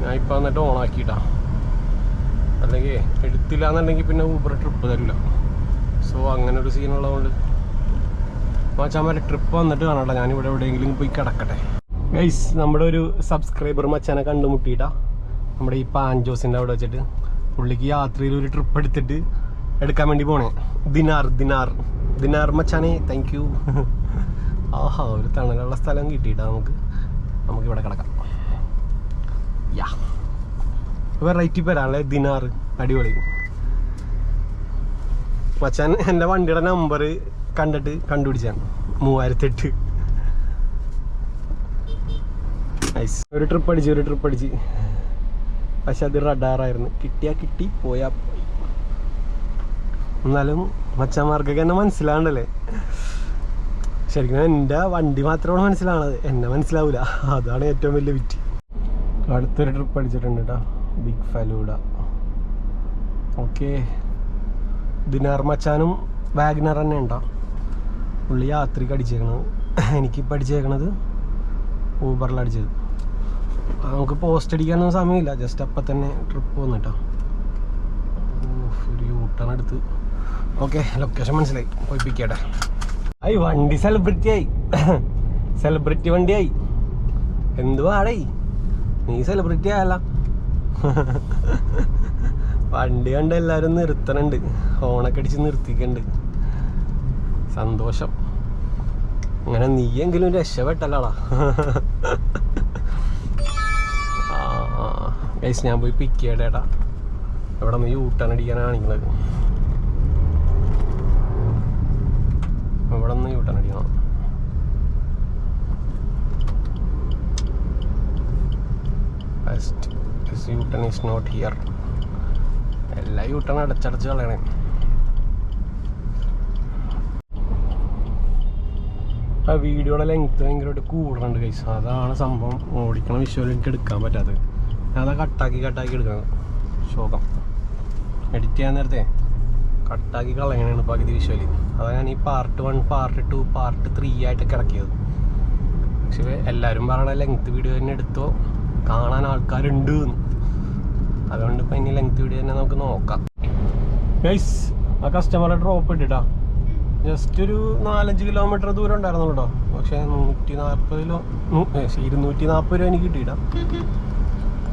ഞാൻ ഇപ്പം എന്നിട്ട് ഓണാക്കിയിട്ടാ. അല്ലെങ്കിൽ എടുത്തില്ല എന്നുണ്ടെങ്കിൽ പിന്നെ ഊബർ ട്രിപ്പ് തരില്ല. സോ അങ്ങനെ ഒരു സീനുള്ളതുകൊണ്ട് മച്ചാൻ ട്രിപ്പ് വന്നിട്ട് കാണാട്ടോ ഞാനിവിടെ എവിടെയെങ്കിലും പോയി കിടക്കട്ടെ. ഗൈസ്, നമ്മുടെ ഒരു സബ്സ്ക്രൈബർ മച്ചാനെ കണ്ടുമുട്ടിയിട്ടാ നമ്മുടെ ഈ പാൻജോസിൻ്റെ അവിടെ വെച്ചിട്ട്. പുള്ളിക്ക് യാത്രയിൽ ഒരു ട്രിപ്പ് എടുത്തിട്ട് എടുക്കാൻ വേണ്ടി പോണേ. ദിനാർ മച്ചാനെ, താങ്ക് യു. ആഹാ, ഒരു തണലുള്ള സ്ഥലം കിട്ടിയിട്ടാ നമുക്കിവിടെ കിടക്കാം. യാ, വെറൈറ്റി പേരാണല്ലേ ദിനാർ, അടിപൊളി. മച്ചാൻ എൻ്റെ വണ്ടിയുടെ നമ്പർ കണ്ടിട്ട് കണ്ടുപിടിച്ചാണ് 3008. നൈസ്. ഒരു ട്രിപ്പ് അടിച്ച് പക്ഷെ അത് റഡാറായിരുന്നു. കിട്ടിയാ കിട്ടി, പോയാ പോയി. എന്നാലും മച്ചാന്മാർക്കൊക്കെ എന്നെ മനസ്സിലാണ്ടല്ലേ. ശരിക്കും എൻ്റെ വണ്ടി മാത്രമാണ് മനസ്സിലാവണത്, എന്നെ മനസ്സിലാവൂല. അതാണ് ഏറ്റവും വലിയ വിറ്റ്. അടുത്തൊരു ട്രിപ്പ് അടിച്ചിട്ടുണ്ട് കേട്ടോ, ബിഗ് ഫലൂഡ. ഓക്കെ, ദിനാർ മച്ചാനും വാഗ്നർ തന്നെ ഉണ്ടോ. പുള്ളി യാത്രിക്ക് അടിച്ചേക്കണത്, എനിക്കിപ്പോൾ അടിച്ചേക്കണത് ഊബറിലടിച്ചത്. നമുക്ക് പോസ്റ്റ് അടിക്കാനൊന്നും സമയമില്ല, ജസ്റ്റ് അപ്പം തന്നെ ട്രിപ്പ് വന്നിട്ടോ. ഒരു യൂട്ടേൺ എടുത്ത്. ഓക്കെ, ലൊക്കേഷൻ മനസ്സിലായി, പോയി പിക്കട്ടെ. വണ്ടി സെലിബ്രിറ്റി വണ്ടിയായി. എന്തുവാടേ നീ സെലിബ്രിറ്റി ആയല്ല. വണ്ടി കണ്ട് എല്ലാവരും നിർത്തണുണ്ട്, ഹോണൊക്കെ അടിച്ച് നിർത്തിക്കണ്ട്. സന്തോഷം. അങ്ങനെ നീയെങ്കിലും രക്ഷപ്പെട്ടല്ലോടാ. ഗൈസ്, ഞാൻ പോയി പിക്ക് ചെയ്യടേട്ടാ. ഇവിടെ നിന്ന് യൂട്ടേൺ അടിക്കാനാണിക്കുന്നത്. ഇവിടെ നിന്ന് യൂട്ടേൺ അടിക്കണം. U turn is not here. എല്ലാ യൂട്ടേൺ അടച്ചടച്ച് കളയണേ. ആ വീഡിയോയുടെ ലെങ്ത്ത് ഭയങ്കരമായിട്ട് കൂടുതലുണ്ട് ഗൈസ്. അതാണ് സംഭവം. ഓടിക്കണ വിഷ്വൽ എനിക്ക് എടുക്കാൻ പറ്റാത്തത്. ഞാനത് കട്ടാക്കി എടുക്കണം. ശോകം എഡിറ്റ് ചെയ്യാൻ നേരത്തെ കട്ടാക്കി കളയണതാണ് പകുതി വിഷ്വല്. അതാണ് ഞാൻ ഈ പാർട്ട് 1, പാർട്ട് 2, പാർട്ട് 3 ആയിട്ട് കിടക്കിയത്. പക്ഷേ എല്ലാവരും പറയണ ലെങ്ത്ത് വീഡിയോ തന്നെ എടുത്തോ, കാണാൻ ആൾക്കാരുണ്ട്. അതുകൊണ്ട് ഇപ്പം ഇനി ലെങ്ത്ത് വീഡിയോ തന്നെ നമുക്ക് നോക്കാം. ഗൈസ്, ആ കസ്റ്റമറെ ഡ്രോപ്പ് ഇട്ടിട്ടാ. ജസ്റ്റ് ഒരു 4-5 കിലോമീറ്റർ ദൂരം ഉണ്ടായിരുന്നു കേട്ടോ. പക്ഷേ 240 രൂപ എനിക്ക് കിട്ടിയിട്ടാ.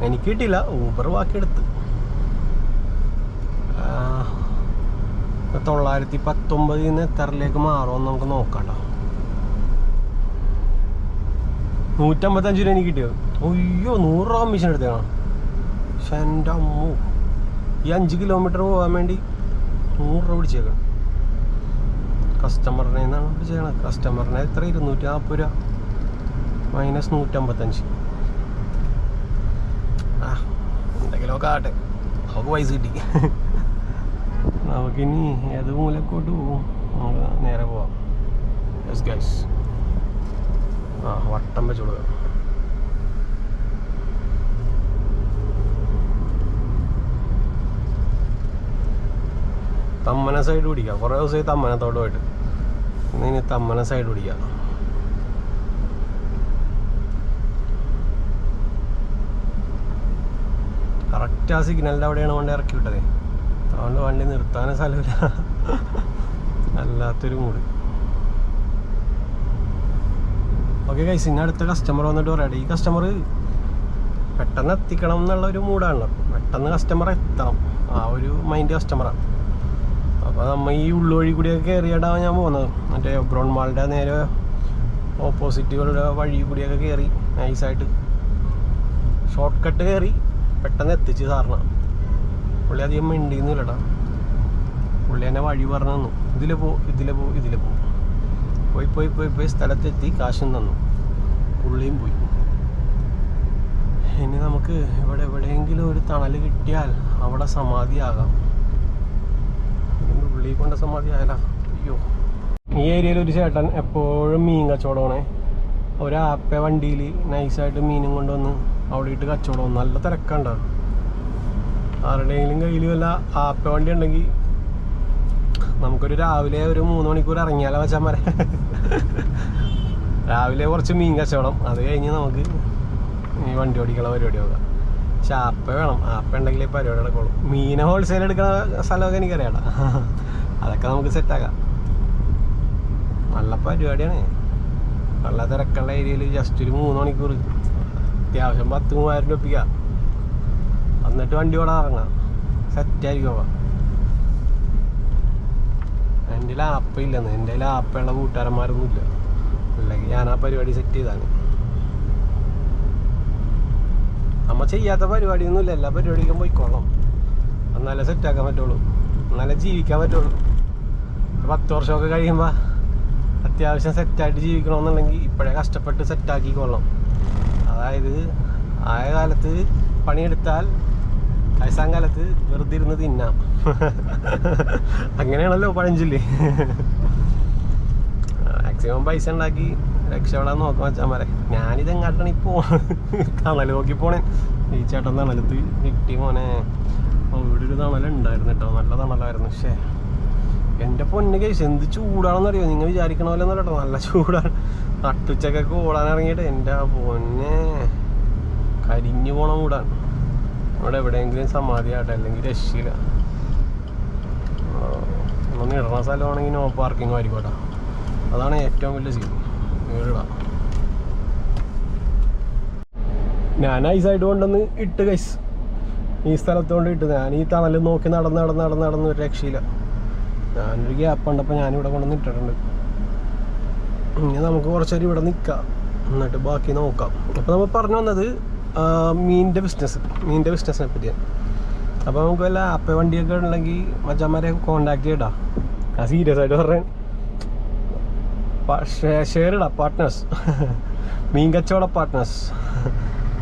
എനിക്ക് കിട്ടിയില്ല, ഊബർ ബാക്കിയെടുത്ത്. 919 എത്രയിലേക്ക് മാറുമെന്ന് നമുക്ക് നോക്കാം കേട്ടോ. 155 രൂപ എനിക്ക് കിട്ടിയത്. അയ്യോ, 100 രൂപ കമ്മീഷൻ എടുത്തേക്കണം. പക്ഷെ എൻ്റെ അമ്മു, ഈ 5 കിലോമീറ്റർ പോകാൻ വേണ്ടി 100 രൂപ പിടിച്ചേക്കണം. കസ്റ്റമറിനെ നിന്നാണ് പിടിച്ചേക്കണത്. കസ്റ്റമറിനെ എത്ര 240 രൂപ മൈനസ് 155. എന്തെങ്കിലുമൊക്കെ ആട്ടെ, നമുക്ക് പൈസ കിട്ടി. നമുക്കിനി ഏത് മൂലക്കോട്ട് പോവും? നമുക്ക് നേരെ പോവാം. യെസ് ഗൈസ്, വട്ടം വെച്ച് കൊടുക്കാം. തമ്മന സൈഡ് പിടിക്കാം. കുറേ ദിവസമായി തമ്മനത്തോട്ട് പോയിട്ട്. ഇനി തമ്മന സൈഡ് പിടിക്കാം. കറക്റ്റ് ആ സിഗ്നലിൻ്റെ അവിടെയാണ് വണ്ടി ഇറക്കി വിട്ടത്. അതുകൊണ്ട് വണ്ടി നിർത്താനും സ്ഥലമില്ല. അല്ലാത്തൊരു മൂഡ്. ഓക്കെ ഗൈസ്, ഇനി അടുത്ത കസ്റ്റമർ വന്നിട്ട് പറയട്ടെ. ഈ കസ്റ്റമർ പെട്ടെന്ന് എത്തിക്കണം എന്നുള്ള ഒരു മൂഡാണല്ലോ. പെട്ടെന്ന് കസ്റ്റമർ എത്തണം, ആ ഒരു മൈൻഡ് കസ്റ്റമറാണ്. അപ്പോൾ നമ്മൾ ഈ ഉള്ളുവഴി കൂടിയൊക്കെ കയറിയിട്ടാണ് ഞാൻ പോകുന്നത്. മറ്റേ ബ്രൗൺ മാളിൻ്റെ നേരെ ഓപ്പോസിറ്റുകളുടെ വഴി കൂടിയൊക്കെ കയറി നൈസായിട്ട് ഷോർട്ട് കട്ട് കയറി പെട്ടെന്ന് എത്തിച്ച് സാറിന്. പുള്ളി അധികം മിണ്ടിയൊന്നുമില്ലടാ. പുള്ളി എന്നെ വഴി പറഞ്ഞു തന്നു. ഇതിലെ പോ. പോയി സ്ഥലത്തെത്തി, കാശും തന്നു. പുള്ളിയും പോയി. ഇനി നമുക്ക് ഇവിടെ എവിടെയെങ്കിലും ഒരു തണൽ കിട്ടിയാൽ അവിടെ സമാധിയാകാം. പുള്ളി കൊണ്ട് സമാധിയായാലോ. അയ്യോ, ഈ ഏരിയയിൽ ഒരു ചേട്ടൻ എപ്പോഴും മീൻ കച്ചവടമാണേ. ഒരു ആപ്പ വണ്ടിയിൽ നൈസായിട്ട് മീനും കൊണ്ടുവന്ന് അവിടെ ഇട്ട് കച്ചവടം. നല്ല തിരക്കുണ്ടാവും. ആരുടെയെങ്കിലും കയ്യിൽ വല്ല ആപ്പ വണ്ടി ഉണ്ടെങ്കിൽ നമുക്കൊരു രാവിലെ ഒരു 3 മണിക്കൂർ ഇറങ്ങിയാലോ വെച്ചാൽ രാവിലെ കുറച്ച് മീൻ കച്ചവടം, അത് കഴിഞ്ഞ് നമുക്ക് ഈ വണ്ടി ഓടിക്കാനുള്ള പരിപാടി നോക്കാം. പക്ഷെ ആപ്പ വേണം, ആപ്പ ഉണ്ടെങ്കിലേ പരിപാടി നടക്കുള്ളൂ. മീൻ ഹോൾസെയിൽ എടുക്കുന്ന സ്ഥലമൊക്കെ എനിക്കറിയാടാ, അതൊക്കെ നമുക്ക് സെറ്റാക്കാം. നല്ല പരിപാടിയാണ്. നല്ല തിരക്കുള്ള ഏരിയയിൽ ജസ്റ്റ് ഒരു 3 മണിക്കൂർ അത്യാവശ്യം 10,000-3,000 രൂപ ഒപ്പിക്കാം. എന്നിട്ട് വണ്ടി ഓടാൻ ഇറങ്ങാം, സെറ്റായിരിക്കും. അവ എൻ്റെ ആപ്പ ഇല്ലെന്ന്, എൻ്റെ ആപ്പയുള്ള കൂട്ടുകാരന്മാരൊന്നും ഇല്ല, അല്ലെങ്കിൽ ഞാൻ ആ പരിപാടി സെറ്റ് ചെയ്താണ്. നമ്മ ചെയ്യാത്ത പരിപാടിയൊന്നുമില്ല, എല്ലാ പരിപാടിക്കും പോയിക്കോളാം. എന്നാലേ സെറ്റാക്കാൻ പറ്റുള്ളൂ, എന്നാലേ ജീവിക്കാൻ പറ്റുള്ളൂ. 10 വർഷമൊക്കെ കഴിയുമ്പോൾ അത്യാവശ്യം സെറ്റായിട്ട് ജീവിക്കണമെന്നുണ്ടെങ്കിൽ ഇപ്പോഴേ കഷ്ടപ്പെട്ട് സെറ്റാക്കിക്കൊള്ളാം. അതായത് ആയ കാലത്ത് പണിയെടുത്താൽ വയസ്സാം കാലത്ത് വെറുതെ ഇരുന്ന് തിന്നാം. അങ്ങനെയാണല്ലോ പഴഞ്ചൊല്ല്. മാക്സിമം പൈസ ഉണ്ടാക്കി രക്ഷപ്പെടാൻ നോക്കാൻ വെച്ചാൽ മരെ. ഞാനിത് എങ്ങാട്ടാണ് ഇപ്പോൾ തണൽ നോക്കി പോണേ. ഈ ചേട്ടൻ തണലത്ത് കിട്ടി മോനെ. ഇവിടെ ഒരു തണലുണ്ടായിരുന്നു കേട്ടോ, നല്ല തണലായിരുന്നു. പക്ഷേ എൻ്റെ പൊന്ന് കേസ് എന്ത് ചൂടാണെന്നറിയോ, നിങ്ങൾ വിചാരിക്കണ പോലെ ഒന്നും കേട്ടോ, നല്ല ചൂടാണ്. നട്ടുച്ചക്കൊക്കെ ഓടാൻ ഇറങ്ങിയിട്ട് എൻ്റെ പൊന്നെ കരിഞ്ഞു പോണ മൂടാണ്. ഇവിടെ എവിടെയെങ്കിലും സമാധിയാട്ടെ, അല്ലെങ്കിൽ രക്ഷയില്ല. ഒന്ന് ഇടണ സ്ഥലമാണെങ്കിൽ നോ പാർക്കിംഗ് ആയിരിക്കോട്ടെ, അതാണ് ഏറ്റവും വലിയ സീൻ. വീടാ ഞാൻ ഐസായിട്ട് കൊണ്ടുവന്ന് ഇട്ട് കൈസ്, ഈ സ്ഥലത്തോണ്ട് ഇട്ട്. ഞാൻ ഈ തണൽ നോക്കി നടന്ന് ഒരു രക്ഷയില്ല. ഞാനൊരു ഗ്യാപ്പ് ഉണ്ടപ്പോൾ ഞാനിവിടെ കൊണ്ടുവന്ന് ഇട്ടിട്ടുണ്ട്. ഇനി നമുക്ക് കുറച്ചേരം ഇവിടെ നിൽക്കാം, എന്നിട്ട് ബാക്കി നോക്കാം. അപ്പോൾ നമ്മൾ പറഞ്ഞു വന്നത് മീനിൻ്റെ ബിസിനസ്സിനെ പറ്റിയാണ്. അപ്പോൾ നമുക്ക് വല്ല ആപ്പ വണ്ടിയൊക്കെ ഉണ്ടെങ്കിൽ മച്ചന്മാരെ കോണ്ടാക്ട് ചെയ്യടാ. ഞാൻ സീരിയസ് ആയിട്ട് പറയാൻ, ഷെയർ ഇടാം, പാർട്ട്നേഴ്സ്, മീൻ കച്ചവട പാർട്ട്നേഴ്സ്.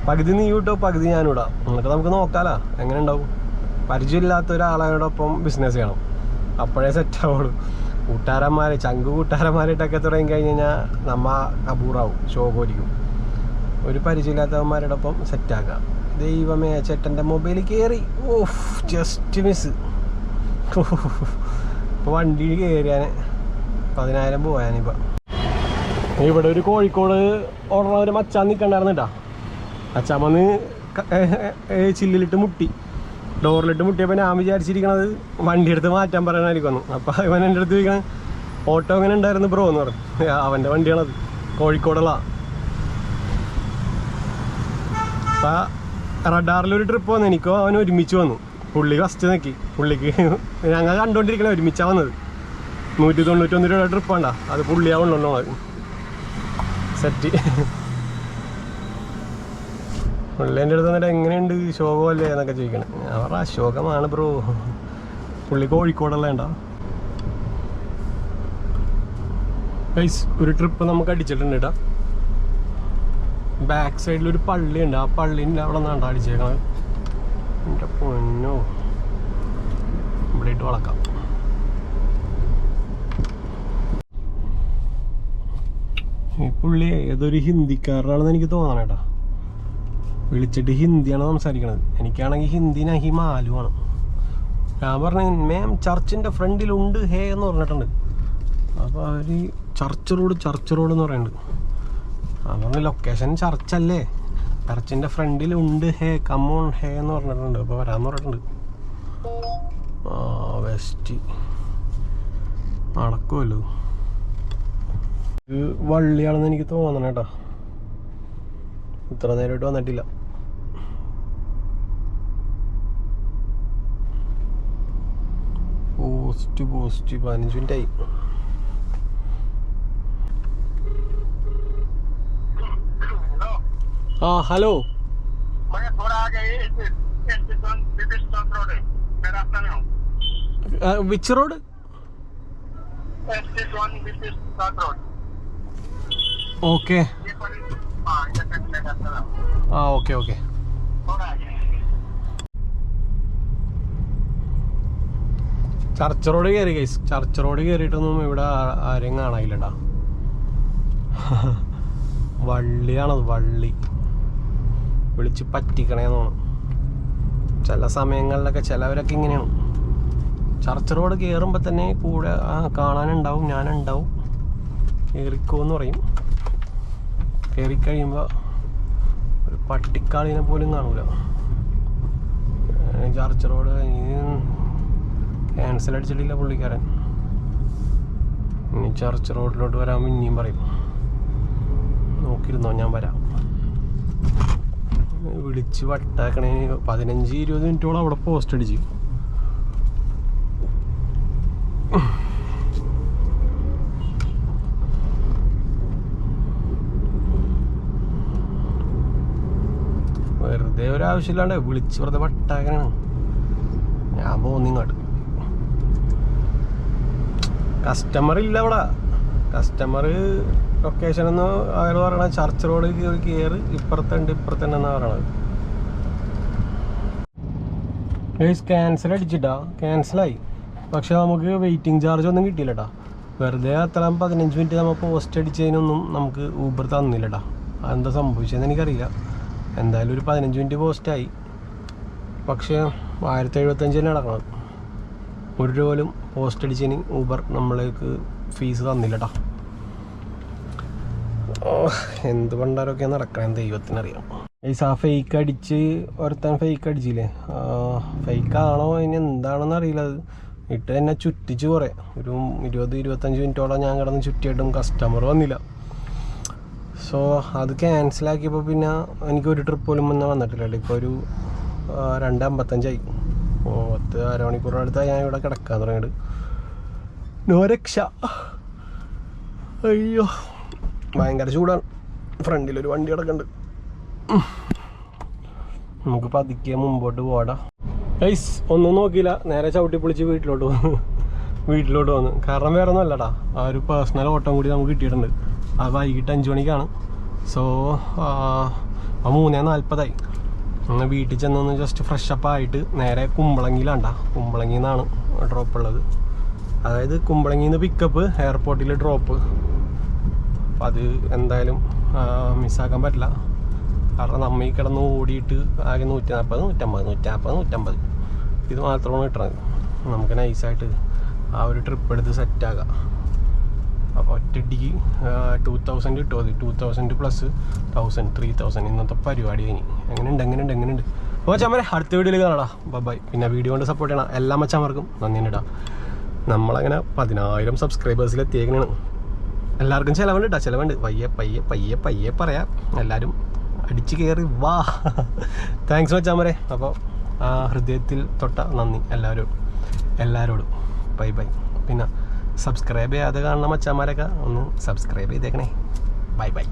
പകുതി നീ വിട്ടോ, പകുതി ഞാനിടാം. എന്നിട്ട് നമുക്ക് നോക്കാമല്ലോ എങ്ങനെ ഉണ്ടാവും. പരിചയമില്ലാത്ത ഒരാളോടൊപ്പം ബിസിനസ് ചെയ്യണം, അപ്പോഴേ സെറ്റാവുള്ളൂ. ചങ്ക് കൂട്ടുകാരന്മാരായിട്ടൊക്കെ തുടങ്ങി കഴിഞ്ഞ് കഴിഞ്ഞാൽ നമ്മ അപൂർവമാവും, ഷോകോരിക്കും. ഒരു പരിചയമില്ലാത്തവന്മാരോടൊപ്പം സെറ്റാക്കാം. ദൈവമേ, ചേട്ടൻ്റെ മൊബൈലിൽ കയറി, ഓഫ് ജസ്റ്റ് മിസ്. ഇപ്പോൾ വണ്ടിയിൽ കയറിയാൽ 10,000 പോയാനിപ്പോൾ. ഇവിടെ ഒരു കോഴിക്കോട് ഓടുന്ന ഒരു മച്ചാൻ നിൽക്കണ്ടായിരുന്നു കേട്ടോ. അച്ഛൻ വന്ന് ചില്ലിലിട്ട് മുട്ടി, ഡോറിലിട്ട് മുട്ടിയപ്പോൾ ഞാൻ വിചാരിച്ചിരിക്കണത് വണ്ടി എടുത്ത് മാറ്റാൻ പറയാനായിരിക്കും. അപ്പോൾ ഇവൻ എൻ്റെ അടുത്ത് ചോദിക്കണം, ഓട്ടോ എങ്ങനെ ഉണ്ടായിരുന്നു ബ്രോ എന്ന് പറഞ്ഞു. അവൻ്റെ വണ്ടിയാണത്, കോഴിക്കോടുള്ള. അപ്പം റഡാറിലൊരു ട്രിപ്പ് വന്നു, എനിക്കോ അവൻ ഒരുമിച്ച് വന്നു. പുള്ളി ഫസ്റ്റ് നോക്കി, പുള്ളിക്ക് ഞങ്ങൾ കണ്ടുകൊണ്ടിരിക്കണ ഒരുമിച്ചാണ് വന്നത്. 191 രൂപ ട്രിപ്പ് വേണ്ട, അത് പുള്ളിയാവുള്ളൂ സെറ്റ്. പുള്ളി എൻ്റെ അടുത്ത് വന്നിട്ട് എങ്ങനെയുണ്ട്, ശോകമല്ലേ എന്നൊക്കെ ചോദിക്കണം. അവരുടെ അശോകമാണ് ബ്രോ, പുള്ളി കോഴിക്കോടല്ലേണ്ട. ഗൈസ്, ഒരു ട്രിപ്പ് നമുക്ക് അടിച്ചിട്ടുണ്ട് കേട്ടോ. ബാക്ക് സൈഡിലൊരു പള്ളിയുണ്ട്, ആ പള്ളീൻ്റെ അവിടെ നിന്നാണ് അടിച്ചേക്കണത്. എൻ്റെ പൊന്നോ, ഇവിടെ ഇട്ട് വളക്കാം. ഈ പുള്ളി ഏതൊരു ഹിന്ദിക്കാരനാണെന്ന് എനിക്ക് തോന്നണം കേട്ടോ. വിളിച്ചിട്ട് ഹിന്ദിയാണ് സംസാരിക്കണത്. എനിക്കാണെങ്കിൽ ഹിന്ദി നഹി മാലുമാണ്. ഞാൻ പറഞ്ഞു മേം ചർച്ചിൻ്റെ ഫ്രണ്ടിലുണ്ട് ഹേ എന്ന് പറഞ്ഞിട്ടുണ്ട്. അപ്പോൾ അവർ ചർച്ച് റോഡ് എന്ന് പറയുന്നുണ്ട്. അപ്പോൾ ലൊക്കേഷൻ ചർച്ചല്ലേ, ചർച്ചിൻ്റെ ഫ്രണ്ടിലുണ്ട് ഹേ, കമോൺ ഹേ എന്ന് പറഞ്ഞിട്ടുണ്ട്. അപ്പോൾ വരാമെന്ന് പറഞ്ഞിട്ടുണ്ട്. വെസ്റ്റ് നടക്കുമല്ലോ. ഇത് വള്ളിയാണെന്ന് എനിക്ക് തോന്നണം കേട്ടോ, ഇത്ര നേരമായിട്ട് വന്നിട്ടില്ല. പോസ്റ്റ് 15 മിനിറ്റായി. ആ ഹലോ, വിച്ച് റോഡ്? ഓക്കെ ആ ഓക്കെ ഓക്കെ. ചർച്ച് റോഡ് കയറി ഗൈസ്. ചർച്ച് റോഡ് കയറിയിട്ടൊന്നും ഇവിടെ ആരെയും കാണാനില്ലടാ. വള്ളിയാണത്, വള്ളി. വിളിച്ച് പറ്റിക്കണേന്ന് തോന്നുന്നു. ചില സമയങ്ങളിലൊക്കെ ചിലവരൊക്കെ ഇങ്ങനെയാണ്. ചർച്ച് റോഡ് കയറുമ്പോൾ തന്നെ കൂടെ കാണാനുണ്ടാവും, ഞാനുണ്ടാവും, കയറിക്കോന്ന് പറയും. കയറിക്കഴിയുമ്പോൾ ഒരു പട്ടിക്കാളിനെ പോലും കാണൂല. ചർച്ച് റോഡ് ക്യാൻസൽ അടിച്ചിട്ടില്ല പുള്ളിക്കാരൻ. ഇനി ചർച്ച് റോഡിലോട്ട് വരാൻ പിന്നെയും പറയും. നോക്കിയിരുന്നോ, ഞാൻ വരാം. വിളിച്ച് വട്ടാക്കണേ. 15-20 മിനിറ്റോളം അവിടെ പോസ്റ്റ് അടിച്ച്. വെറുതെ ഒരാവശ്യമില്ലാണ്ട് വിളിച്ച് വെറുതെ വട്ടാക്കണാണ്. ഞാൻ പോന്നിങ്ങോട്ട്. കസ്റ്റമർ ഇല്ല അവിടെ. കസ്റ്റമർ ലൊക്കേഷൻ എന്ന് അവർ പറയണ ചർച്ച് റോഡ് കയറി ഇപ്പുറത്തുണ്ട് എന്നാ പറയണത്. ക്യാൻസൽ അടിച്ചിട്ടാ, ക്യാൻസലായി. പക്ഷെ നമുക്ക് വെയിറ്റിംഗ് ചാർജ് ഒന്നും കിട്ടിയില്ലട്ടാ. വെറുതെ അത്ര 15 മിനിറ്റ് നമ്മൾ പോസ്റ്റ് അടിച്ചതിനൊന്നും നമുക്ക് ഊബർ തന്നില്ലട്ടാ. അതെന്താ സംഭവിച്ചതെന്ന് എനിക്കറിയില്ല. എന്തായാലും ഒരു 15 മിനിറ്റ് പോസ്റ്റായി. പക്ഷേ 1075 തന്നെ നടക്കണം. 1 രൂപ പോലും പോസ്റ്റ് അടിച്ചതിന് ഊബർ നമ്മളേക്ക് ഫീസ് തന്നില്ലട്ടാ. എന്ത് പണ്ടാരൊക്കെ നടക്കണം ദൈവത്തിനറിയാം. ആ ഫേക്ക് അടിച്ച് ഒരുത്തൻ ഫേക്ക് അടിച്ചില്ലേ, ഫേക്കാണോ ഇനി എന്താണെന്ന് അറിയില്ല. അത് ഇട്ട് എന്നെ ചുറ്റിച്ച് കുറേ ഒരു 20-25 മിനിറ്റോളം ഞാൻ കിടന്ന് ചുറ്റിയിട്ടും കസ്റ്റമർ വന്നില്ല. സോ അത് ക്യാൻസലാക്കിയപ്പോൾ പിന്നെ എനിക്കൊരു ട്രിപ്പ് പോലും മുന്നേ വന്നിട്ടില്ല. ഇപ്പോൾ ഒരു 2:55 അരമണിക്കൂർ അടുത്തായി ഞാൻ ഇവിടെ കിടക്കാൻ തുടങ്ങിയിട്ട്. നോ രക്ഷ. അയ്യോ ഭയങ്കര ചൂടാണ്. ഫ്രണ്ടിലൊരു വണ്ടി കിടക്കുന്നുണ്ട്. നമുക്ക് പതുക്കെ മുമ്പോട്ട് പോടാ. ഗൈസ് ഒന്നും നോക്കിയില്ല, നേരെ ചവിട്ടി പൊളിച്ച് വീട്ടിലോട്ട് വന്നു. കാരണം വേറെ ഒന്നും അല്ലടാ, ആ ഒരു പേഴ്സണൽ ഓട്ടം കൂടി നമുക്ക് കിട്ടിയിട്ടുണ്ട്. അത് വൈകിട്ട് 5 മണിക്കാണ്. സോ 3:40 അങ്ങനെ വീട്ടിൽ ചെന്നൊന്ന് ജസ്റ്റ് ഫ്രഷപ്പ് ആയിട്ട് നേരെ കുമ്പളങ്ങിയിലാണ്ടാ. കുമ്പളങ്ങിയിൽ നിന്നാണ് ഡ്രോപ്പ് ഉള്ളത്. അതായത് കുമ്പളങ്ങിയിൽ നിന്ന് പിക്കപ്പ്, എയർപോർട്ടിൽ ഡ്രോപ്പ്. അപ്പം അത് എന്തായാലും മിസ്സാക്കാൻ പറ്റില്ല. കാരണം നമ്മ ഈ കിടന്ന് ഓടിയിട്ട് ആകെ 140 ഇത് മാത്രമാണ് കിട്ടണത്. നമുക്ക് നൈസായിട്ട് ആ ഒരു ട്രിപ്പ് എടുത്ത് സെറ്റാക്കാം. അപ്പോൾ ഒറ്റടിക്ക് 2000 കിട്ടും. അത് 2000 പ്ലസ് 1000 3000 ഇന്നത്തെ പരിപാടി കഴിഞ്ഞ്. എങ്ങനെയുണ്ട്. അപ്പോൾ മച്ചാമാരെ അടുത്ത വീഡിയോയിൽ കാണാം. ബൈ. പിന്നെ വീഡിയോ കൊണ്ട് സപ്പോർട്ട് ചെയ്യണം എല്ലാ മച്ചാമാർക്കും നന്ദി ഇടാം. നമ്മളങ്ങനെ 10,000 സബ്സ്ക്രൈബേഴ്സിൽ എത്തിയേക്കണാണ്. എല്ലാവർക്കും ചിലവുണ്ട്. പയ്യെ പറയാം. എല്ലാവരും അടിച്ച് കയറി വാ. താങ്ക്സ് മച്ചാമാരെ. അപ്പോൾ ഹൃദയത്തിൽ തൊട്ട നന്ദി എല്ലാവരോടും. ബൈ. പിന്നെ സബ്സ്ക്രൈബ് ചെയ്യാതെ കാണുന്ന മച്ചാമാരൊക്കെ ഒന്ന് സബ്സ്ക്രൈബ് ചെയ്തേക്കണേ. ബൈ.